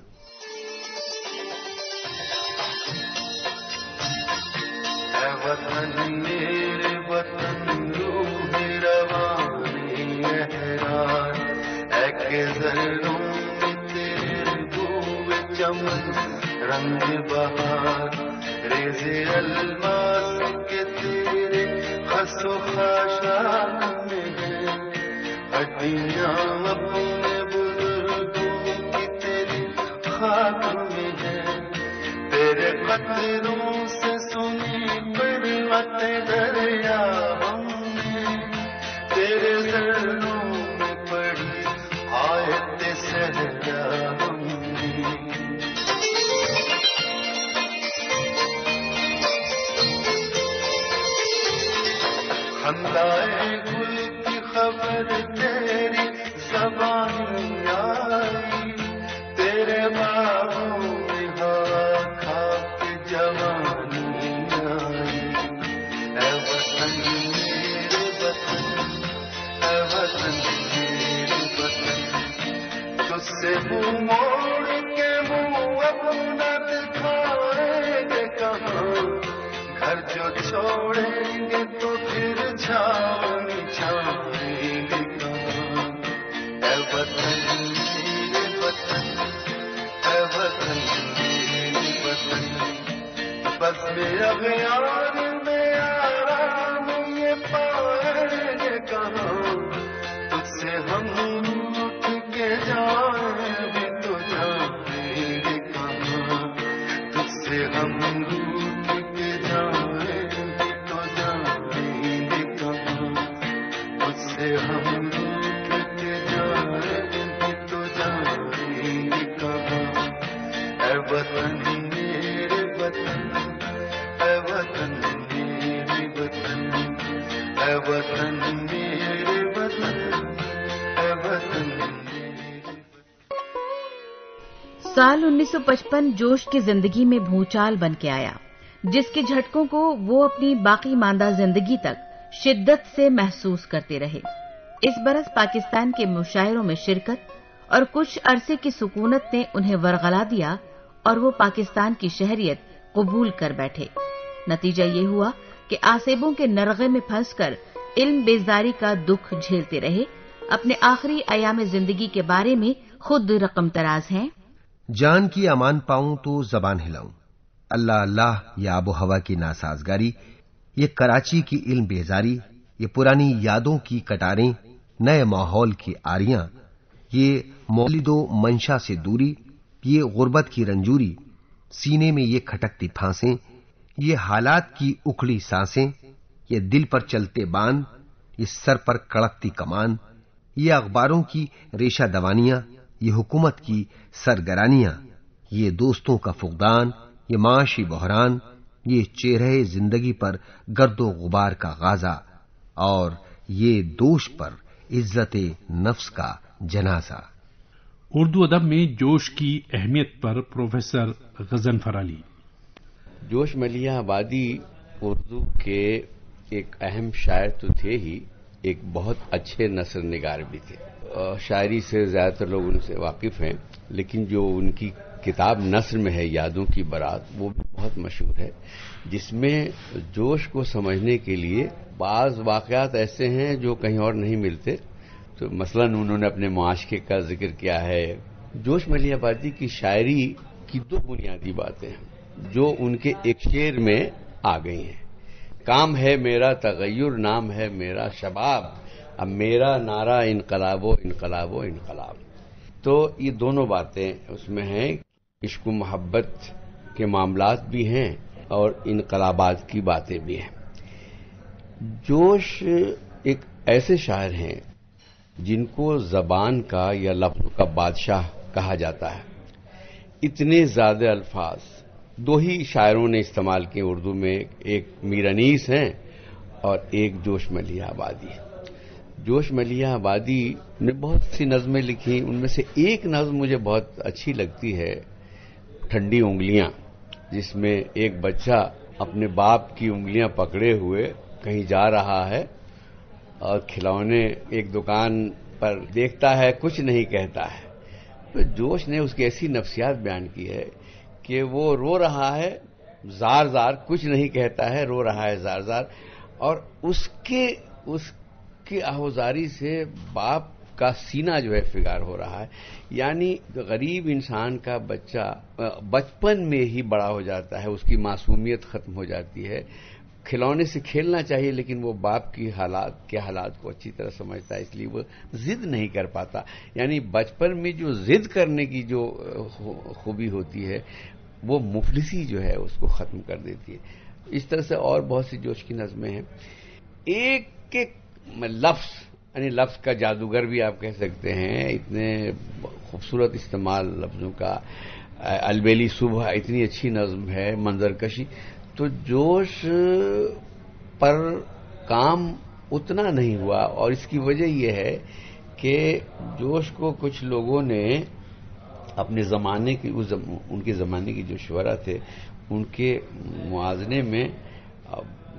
اے وطن میرے وطن روح روانی احرار، اے کہ ذروں میں تیرے بوئے چمن رنگ بہار، ریز الماس کے تیرے خس و خاشاک میں ہیں، ہڈیاں اپنے بزرگوں کی تیری خاک میں ہیں، تیرے قطروں سے سنی پروت دریا ہم نے، تیرے ذروں میں پڑھی آیت صحرا ہم نے۔ خندائے گل کی خبر تیری زبانی آئی، تیرے باغوں میں کھا کے جوانی آئی، اے وطن میرے وطن، اے وطن میرے وطن، تجھ سے منہ موڑ کے منہ اپنا دکھائیں گے کہاں، گھر جو چھوڑیں گے تو پھر چھاؤں چھاؤیں گے کہاں، اے وطن میرے وطن، اے وطن میرے وطن، بس میرا اغیار میں آرام یہ پائیں گے کہاں، تجھ سے ہم اٹھ کے جائیں بھی تو جائیں گے کہاں، تجھ سے ہم اٹھ کے جائیں بھی تو جائیں گے کہاں، تجھ سے ہم اٹھ کے جائیں بھی تو جائیں گے کہاں، اے وطن میرے وطن، اے وطن میرے وطن، اے وطن میرے وطن، اے وطن میرے وطن۔
سال 1955 جوش کی زندگی میں بھونچال بن کے آیا، جس کے جھٹکوں کو وہ اپنی باقی ماندہ زندگی تک شدت سے محسوس کرتے رہے۔ اس برس پاکستان کے مشاعروں میں شرکت اور کچھ عرصے کی سکونت نے انہیں ورغلا دیا اور وہ پاکستان کی شہریت قبول کر بیٹھے۔ نتیجہ یہ ہوا کہ آسیبوں کے نرغے میں پھنس کر علم بیزاری کا دکھ جھیلتے رہے۔ اپنے آخری ایام زندگی کے بارے میں خود رقم تراز ہیں۔
جان کی امان پاؤں تو زبان ہلاؤں، اللہ اللہ یہ آب و ہوا کی ناسازگاری، یہ کراچی کی علم بیزاری، یہ پرانی یادوں کی کٹاریں، نئے ماحول کی آریاں، یہ مولد و منشا سے دوری، یہ غربت کی رنجوری، سینے میں یہ کھٹکتی پھانسیں، یہ حالات کی اکھڑی سانسیں، یہ دل پر چلتے بان، یہ سر پر کڑکتی کمان، یہ اخباروں کی ریشہ دوانیاں، یہ حکومت کی سرگرانیاں، یہ دوستوں کا فقدان، یہ معاشی بحران، یہ چہرے زندگی پر گرد و غبار کا غازہ، اور یہ دوش پر عزت نفس کا جنازہ۔
اردو ادب میں جوش کی اہمیت پر پروفیسر غضنفر علی۔
جوش ملیح آبادی اردو کے ایک اہم شاعر تو تھے ہی، ایک بہت اچھے نثر نگار بھی تھے۔ شاعری سے زیادہ تر لوگ ان سے واقف ہیں، لیکن جو ان کی کتاب نثر میں ہے یادوں کی بارات، وہ بھی بہت مشہور ہے، جس میں جوش کو سمجھنے کے لیے بعض واقعات ایسے ہیں جو کہیں اور نہیں ملتے۔ تو مثلا انہوں نے اپنے معاشقے کا ذکر کیا ہے۔ جوش ملیح آبادی کی شاعری کی دو بنیادی باتیں ہیں جو ان کے ایک شعر میں آ گئی ہیں۔ کام ہے میرا تغیر، نام ہے میرا شباب، اب میرا نعرہ انقلاب و انقلاب و انقلاب۔ تو یہ دونوں باتیں اس میں ہیں، عشق و محبت کے معاملات بھی ہیں اور انقلابات کی باتیں بھی ہیں۔ جوش ایک ایسے شاعر ہیں جن کو زبان کا یا لفظوں کا بادشاہ کہا جاتا ہے۔ اتنے زیادہ الفاظ دو ہی شاعروں نے استعمال کیے اردو میں، ایک میر انیس ہیں اور ایک جوش ملیح آبادی ہے۔ جوش ملیح آبادی نے بہت سی نظمیں لکھی، ان میں سے ایک نظم مجھے بہت اچھی لگتی ہے، ٹھنڈی انگلیاں، جس میں ایک بچہ اپنے باپ کی انگلیاں پکڑے ہوئے کہیں جا رہا ہے اور کھلونے ایک دکان پر دیکھتا ہے کچھ نہیں کہتا ہے. تو جوش نے اس کی ایسی نفسیات بیان کی ہے کہ وہ رو رہا ہے زار زار, کچھ نہیں کہتا ہے, رو رہا ہے زار زار, اور اس کی آہوزاری سے باپ کا سینہ جو ہے فگار ہو رہا ہے. یعنی غریب انسان کا بچہ بچپن میں ہی بڑا ہو جاتا ہے, اس کی معصومیت ختم ہو جاتی ہے. کھلونے سے کھیلنا چاہیے لیکن وہ باپ کی حالات کو اچھی طرح سمجھتا ہے, اس لیے وہ ضد نہیں کر پاتا. یعنی بچپن میں جو ضد کرنے کی جو خوبی ہوتی ہے وہ مفلسی جو ہے اس کو ختم کر دیتی ہے. اس طرح سے اور بہت سی جوش کی نظمیں ہیں. ایک لفظ, یعنی لفظ کا جادوگر بھی آپ کہہ سکتے ہیں, اتنے خوبصورت استعمال لفظوں کا. البیلی صبح اتنی اچھی نظم ہے, منظر کشی. تو جوش پر کام اتنا نہیں ہوا, اور اس کی وجہ یہ ہے کہ جوش کو کچھ لوگوں نے اپنے زمانے کی ان کے زمانے کی جو شعراء تھے ان کے موازنے میں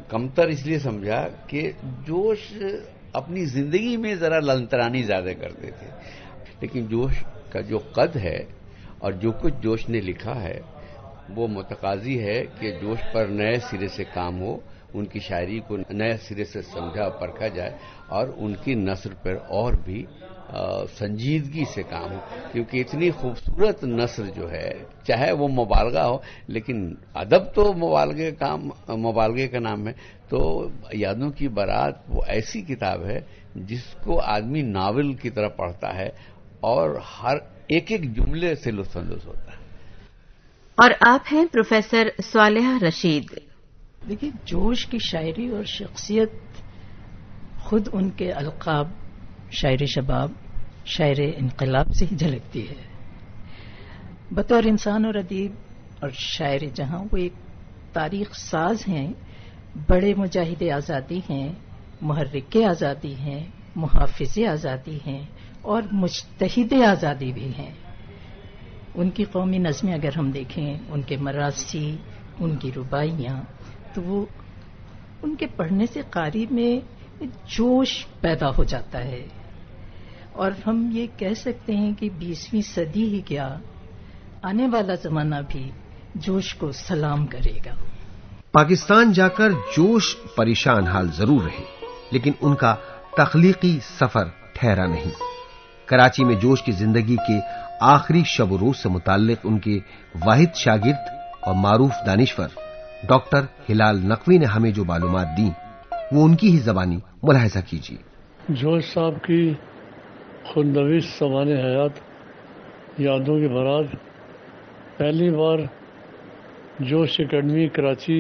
کمتر اس لیے سمجھا کہ جوش اپنی زندگی میں ذرا لنترانی زیادہ کرتے تھے. لیکن جوش کا جو قد ہے اور جو کچھ جوش نے لکھا ہے وہ متقاضی ہے کہ جوش پر نئے سرے سے کام ہو, ان کی شاعری کو نئے سرے سے سمجھا پرکھا جائے, اور ان کی نثر پر اور بھی سنجیدگی سے کام ہو. کیونکہ اتنی خوبصورت نثر جو ہے, چاہے وہ مبالغہ ہو, لیکن ادب تو مبالغے کا نام ہے. تو یادوں کی بارات وہ ایسی کتاب ہے جس کو آدمی ناول کی طرح پڑھتا ہے اور ہر ایک جملے سے لطف اندوز ہوتا ہے.
اور آپ ہیں پروفیسر صالحہ رشید.
دیکھیے, جوش کی شاعری اور شخصیت خود ان کے القاب شاعر شباب, شاعر انقلاب سے ہی جھلکتی ہے. بطور انسان اور ادیب اور شاعر جہاں وہ ایک تاریخ ساز ہیں, بڑے مجاہد آزادی ہیں, محرک آزادی ہیں, محافظ آزادی ہیں اور مجتہد آزادی بھی ہیں. ان کی قومی نظمیں اگر ہم دیکھیں, ان کے مراثی, ان کی رباعیاں, تو وہ ان کے پڑھنے سے قاری میں جوش پیدا ہو جاتا ہے. اور ہم یہ کہہ سکتے ہیں کہ 20ویں صدی ہی کیا, آنے والا زمانہ بھی جوش کو سلام کرے گا.
پاکستان جا کر جوش پریشان حال ضرور رہے, لیکن ان کا تخلیقی سفر ٹھہرا نہیں. کراچی میں جوش کی زندگی کے آخری شب و روز سے متعلق ان کے واحد شاگرد اور معروف دانشور ڈاکٹر ہلال نقوی نے ہمیں جو معلومات دیں وہ ان کی ہی زبانی ملاحظہ کیجیے.
جوش صاحب کی خودنویس سوانح حیات یادوں کی بارات پہلی بار جوش اکیڈمی کراچی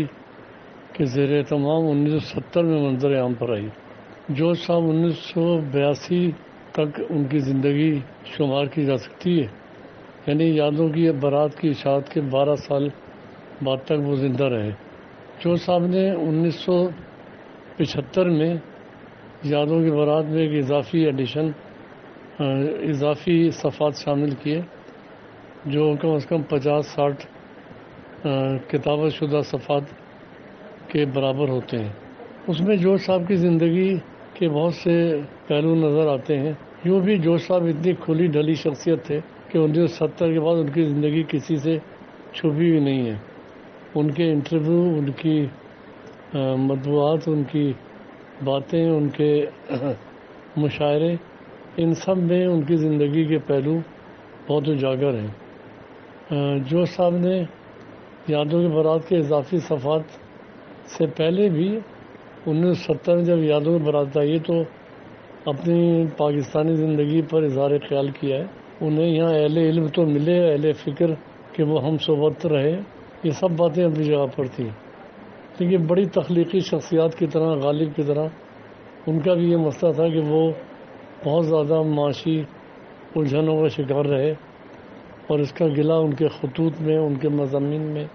کے زیر اہتمام 1970 میں منظر عام پر آئی. جوش صاحب 1982 تک ان کی زندگی شمار کی جا سکتی ہے, یعنی یادوں کی بارات کی اشاعت کے 12 سال بعد تک وہ زندہ رہے. جوش صاحب نے 1975 میں یادوں کی بارات میں ایک اضافی ایڈیشن, اضافی صفحات شامل کیے جو کم از کم 50-60 کتابت شدہ صفحات کے برابر ہوتے ہیں. اس میں جوش صاحب کی زندگی کے بہت سے پہلو نظر آتے ہیں. یوں بھی جوش صاحب اتنی کھلی ڈھلی شخصیت تھے کہ 1970 کے بعد ان کی زندگی کسی سے چھپی ہوئی نہیں ہے. ان کے انٹرویو, ان کی مطبوعات, ان کی باتیں, ان کے مشاعرے, ان سب میں ان کی زندگی کے پہلو بہت اجاگر ہیں. جوش صاحب نے یادوں کی بارات کے اضافی صفحات سے پہلے بھی 1970 میں جب یادوں کی بارات آئی تو اپنی پاکستانی زندگی پر اظہار خیال کیا ہے. انہیں یہاں اہل علم تو ملے, اہل فکر کہ وہ ہم صحبت رہے, یہ سب باتیں اپنی جگہ پر تھیں. لیکن بڑی تخلیقی شخصیات کی طرح, غالب کی طرح, ان کا بھی یہ مسئلہ تھا کہ وہ بہت زیادہ معاشی الجھنوں کا شکار رہے, اور اس کا گلہ ان کے خطوط میں, ان کے مضامین میں,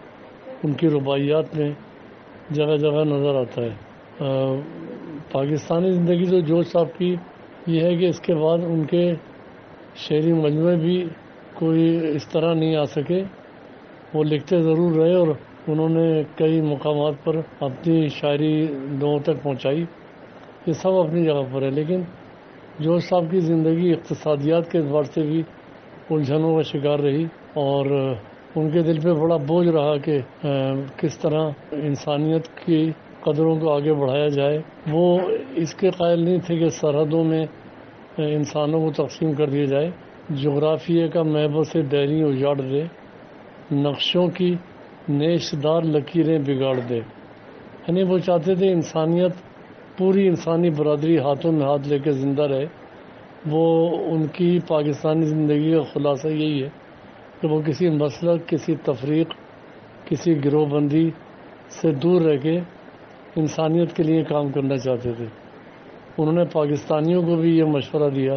ان کی رباعیات میں جگہ جگہ نظر آتا ہے. پاکستانی زندگی تو جوش صاحب کی یہ ہے کہ اس کے بعد ان کے شعری مجموعے بھی کوئی اس طرح نہیں آ سکے. وہ لکھتے ضرور رہے اور انہوں نے کئی مقامات پر اپنی شاعری لوگوں تک پہنچائی, یہ سب اپنی جگہ پر ہے. لیکن جوش صاحب کی زندگی اقتصادیات کے اعتبار سے بھی الجھنوں کا شکار رہی اور ان کے دل پہ بڑا بوجھ رہا کہ کس طرح انسانیت کی قدروں کو آگے بڑھایا جائے. وہ اس کے قائل نہیں تھے کہ سرحدوں میں انسانوں کو تقسیم کر دیا جائے. جغرافیے کا محبت سے دہلی اجاڑ دے, نقشوں کی نیشدار لکیریں بگاڑ دے. یعنی وہ چاہتے تھے انسانیت, پوری انسانی برادری ہاتھوں میں ہاتھ لے کے زندہ رہے. وہ ان کی پاکستانی زندگی کا خلاصہ یہی ہے کہ وہ کسی مسلک, کسی تفریق, کسی گروہ بندی سے دور رہ کے انسانیت کے لیے کام کرنا چاہتے تھے. انہوں نے پاکستانیوں کو بھی یہ مشورہ دیا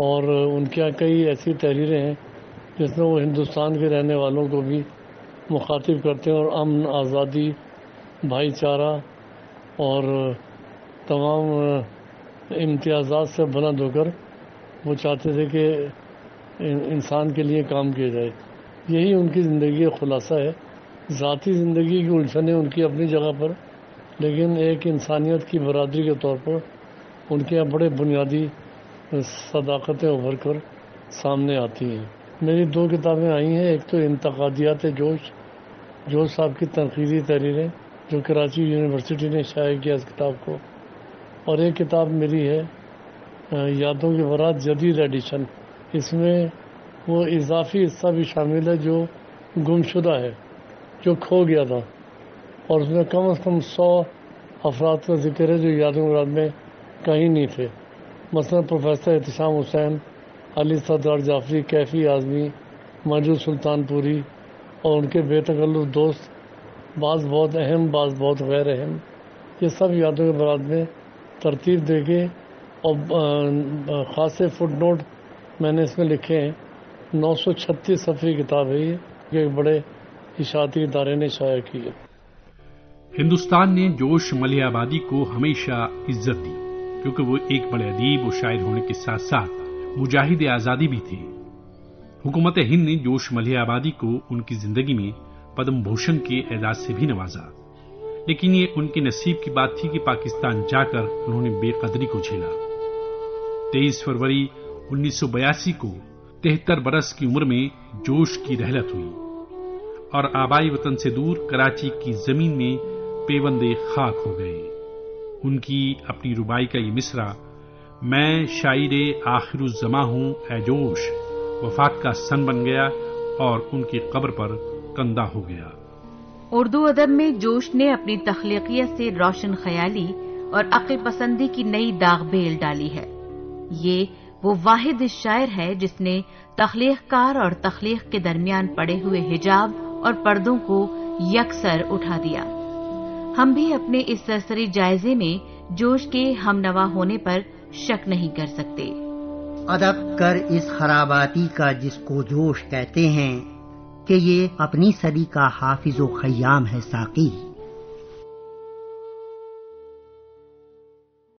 اور ان کے یہاں کئی ایسی تحریریں ہیں جس میں وہ ہندوستان کے رہنے والوں کو بھی مخاطب کرتے ہیں اور امن, آزادی, بھائی چارہ اور تمام امتیازات سے بلند ہو کر وہ چاہتے تھے کہ انسان کے لیے کام کیا جائے. یہی ان کی زندگی کا خلاصہ ہے. ذاتی زندگی کی الجھنیں ان کی اپنی جگہ پر, لیکن ایک انسانیت کی برادری کے طور پر ان کے یہاں بڑے بنیادی صداقتیں ابھر کر سامنے آتی ہیں. میری 2 کتابیں آئی ہیں. ایک تو انتقادیات جوش صاحب کی تنقیدی تحریریں جو کراچی یونیورسٹی نے شائع کیا اس کتاب کو, اور ایک کتاب میری ہے یادوں کے برات جدید ایڈیشن. اس میں وہ اضافی حصہ بھی شامل ہے جو گمشدہ ہے, جو کھو گیا تھا, اور اس میں کم از کم 100 افراد کا ذکر ہے جو یادوں کے برات میں کہیں نہیں تھے. مثلا پروفیسر احتشام حسین, علی سردار جعفری, کیفی اعظمی, منجو سلطان پوری اور ان کے بے تکلف دوست, بعض بہت اہم, بعض بہت غیر اہم. یہ سب یادوں کے برات میں ترتیب دے کے اور خاصے فٹ نوٹ میں نے اس میں لکھے ہیں. 936 صفحے کتاب ہے یہ, ایک بڑے اشاعتی ادارے نے شائع کی ہے.
ہندوستان نے جوش ملیح آبادی کو ہمیشہ عزت دی کیونکہ وہ ایک بڑے ادیب و شاعر ہونے کے ساتھ ساتھ مجاہد آزادی بھی تھے. حکومت ہند نے جوش ملیح آبادی کو ان کی زندگی میں پدم بھوشن کے اعزاز سے بھی نوازا, لیکن یہ ان کے نصیب کی بات تھی کہ پاکستان جا کر انہوں نے بے قدری کو جھیلا. 23 فروری 1982 کو 73 برس کی عمر میں جوش کی رحلت ہوئی اور آبائی وطن سے دور کراچی کی زمین میں پیوندے خاک ہو گئے. ان کی اپنی ربائی کا یہ مصرع, میں شاعر آخر الزماں ہوں اے جوش, وفات کا سن بن گیا اور ان کی قبر پر کندہ ہو گیا.
اردو ادب میں جوش نے اپنی تخلیقیت سے روشن خیالی اور عقل پسندی کی نئی داغ بیل ڈالی ہے. یہ وہ واحد شاعر ہے جس نے تخلیق کار اور تخلیق کے درمیان پڑے ہوئے حجاب اور پردوں کو یکسر اٹھا دیا. ہم بھی اپنے اس سرسری جائزے میں جوش کے ہم نوا ہونے پر شک نہیں کر سکتے.
ادب کر اس خراباتی کا جس کو جوش کہتے ہیں کہ یہ اپنی صدی کا حافظ و خیام ہے ساقی.